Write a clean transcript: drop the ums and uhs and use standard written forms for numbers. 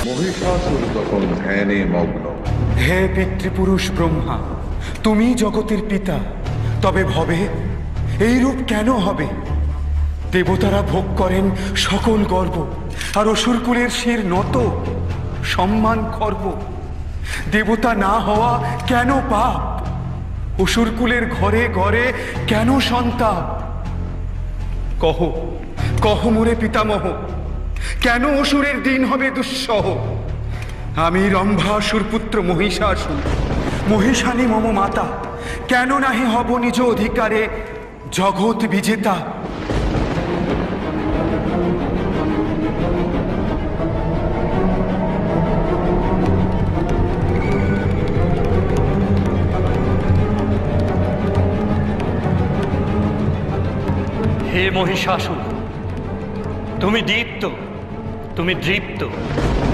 মহিষাসুর তখন ধ্যানে মগ্ন। হে পিতৃপুরুষ ব্রহ্মা, তুমি জগতের পিতা, তবে ভবে এই রূপ কেন হবে? দেবতারা ভোগ করেন সকল গর্ব, আর অসুরকুলের শির নত, সম্মান খর্ব। দেবতা না হওয়া কেন পাপ? অসুরকুলের ঘরে ঘরে কেন সন্তাপ? কহ কহ মোরে পিতামহ, কেন অসুরের দিন হবে দুঃসহ? আমি রম্ভাসুর পুত্র মহিষাসুর, মহিষানী মম মাতা, কেন নাহি হব নিজ অধিকারে জগৎ বিজেতা? হে মহিষাসুর, তুমি দীপ্ত, তুমি দৃপ্ত।